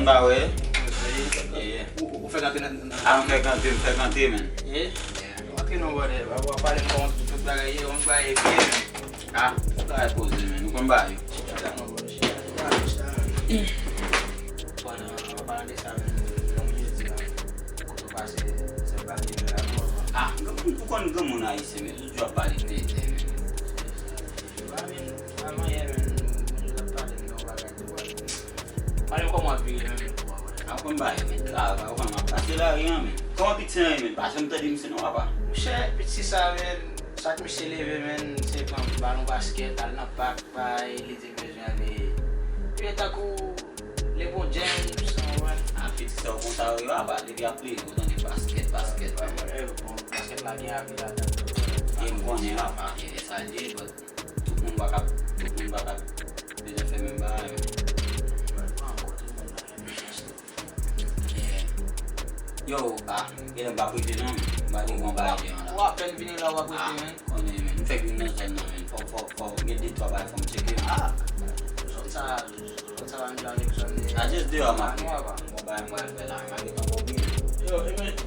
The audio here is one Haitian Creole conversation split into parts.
ba we? Ou fè gante nan? Fè gante men. Ok nou bode, wap pale mwen tout bagay yon bagay fye. Bagay pose men, nou kon ba yo. Chata nou bode, chata. Wap pale de sa men, yon mwen jeti la. Koutou pase, se bagay yon la mwen. Pou kon gom moun a yise men, jou jwa pale de te men. Alman ye men, mwen jeta pale yon bagay de wale. Pale mwen kon mwen vile men. Kon ba yo men, kon mwen pase la riyan men. Kon mwen piti an men, pase mwen te di mse nou wapa. Mche, piti sa men, sak mi se leve men, se pan balon basket, al nan pak, pa elite bezwen de. Pi etakou, le bon James, an wan. Piti sa ou konta ou yo wapa, le di aple yo dan de basket. Basket la gen api la dan. Gen konen wapa, gen esalye, but tout moun baka beje fe men ba yo. Yo, gen an bakwete nan men. Badi kon ba yo an la. Wap pen vini la wakwete men. Konen men, mwen fek vin nan zon nan men. Fok gen dit wabay fom cheke men. Sot sa wan jan ek son de. A just de yo man. Wabay Mwen fe la, mwen get an bobi. Yo,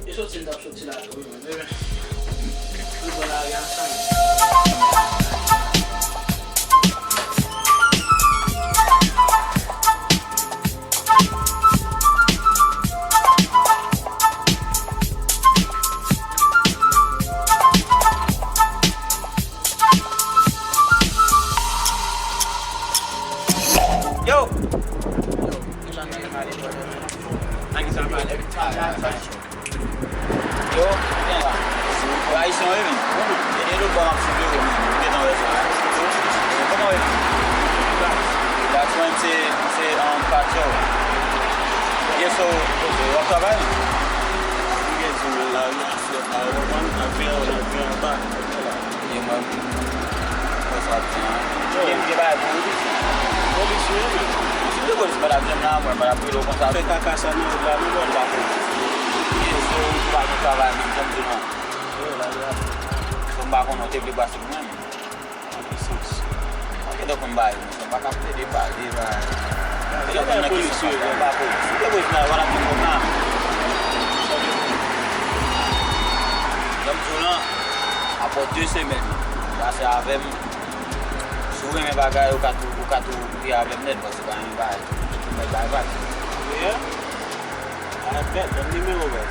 e sot sin tap sot si la to men. Yu bon la yan san. Yo! Yo, gen la. Wa isyon we men. E de lout bon ap si vle we men. Gen nan we sa. Koman we? That's when se patyo. Ye so, wap travay men? Gen sou la wapan, a vyen ba. Ye mwen. Wap sa tiyan. Gen bay pou di. Polis we men. Si de polis bada jem nan mwen, bada pou lo kon sa. Fe kakasa nan la nou bon bako. Ye so, wap nou travay men, jem di nan. So mba kon nou te ble basi mwen men. Anke do kon bay, so mba ka pte de bay. Gen kon polis we men. Si de polis nan, wana ki kon nan. Jom sou lan, apot 2 semen. Basi avem, sou men bagay ou katou pi avem net, basi ban yon bay. Mwen bay bak. Ye? A bet, don numero bet.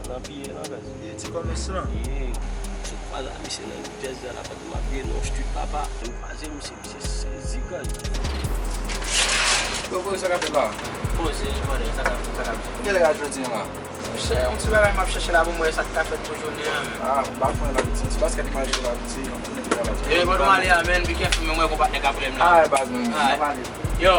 Nan piye nan gaz. Ti komersan? Se kwa la mi se nan yu jaz de la pati ma piye non stu papa. Mwen faze mi se zigan. Go sa ka pe la? Po se, jwade, sa ka. Kè le ka jwoti yon la? Mwen ti bagay map chèche la pou mwen sa ka fet pou jouni an men. Bak mwen la biti. Si basket man jwou la biti, yon pou mwen la biti. Yo, mwen man li an men, bi kef mwen mwen kompat ne ka prem la. Bak mwen. Yo!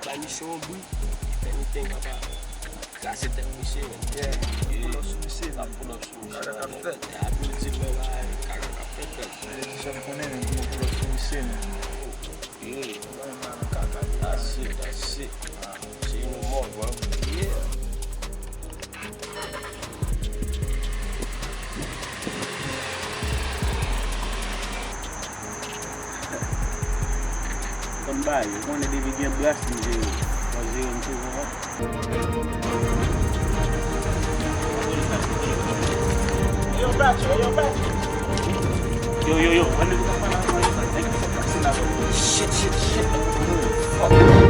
La mission boui, anything about kase ten mise men. Pull up sou mise. La pull up sou mise. Kaka ka fet. A ability men la, kaka ka fet men. Sa de konen men, pull up sou mise men. That's it. See you no more, bro. Yeah. ba yo. Mwen de devi gen bras mse yo. Mse yo mse yo. Yo, bracho, yo, bracho. Yo. Shit. Fuck.